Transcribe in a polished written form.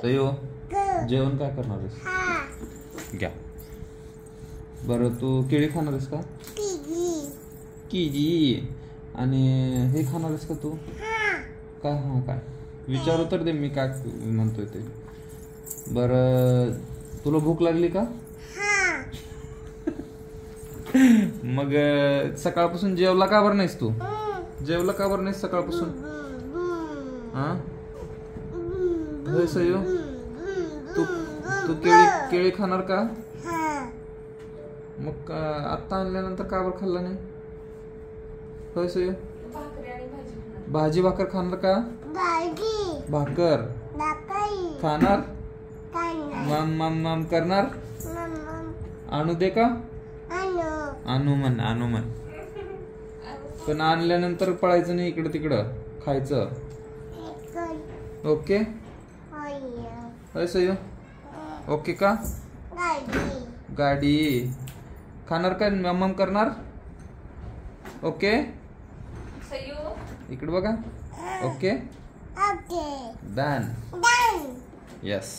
सयो जेवण काय करणार आहेस? घ्या. बरं तू केळी खाणार आहेस का? किजी. आणि हे खाणार आहेस का तू? काय हा काय विचारू तर दे मी काय म्हणतोय ते. बरं तुला भूक लागली का? मग सकाळपासून जेवला का बरं नाहीस तू? जेवला का बरं नाहीस सकाळपासून? हा होय सयो तू तू केळी खाणार का? मग आत्ता आणल्यानंतर का बरं खाल्ला नाही? होय सयो भाजी भाकर खाणार का? भाकर खाणार? मम मम मम करणार? आणू दे का? आणू म्हण. पण आणल्यानंतर पळायचं नाही इकडं तिकडं, खायचं. ओके होय सयो ओके का? गाडी खाणार का? मम करणार? ओके इकडे बघा. Okay done. यस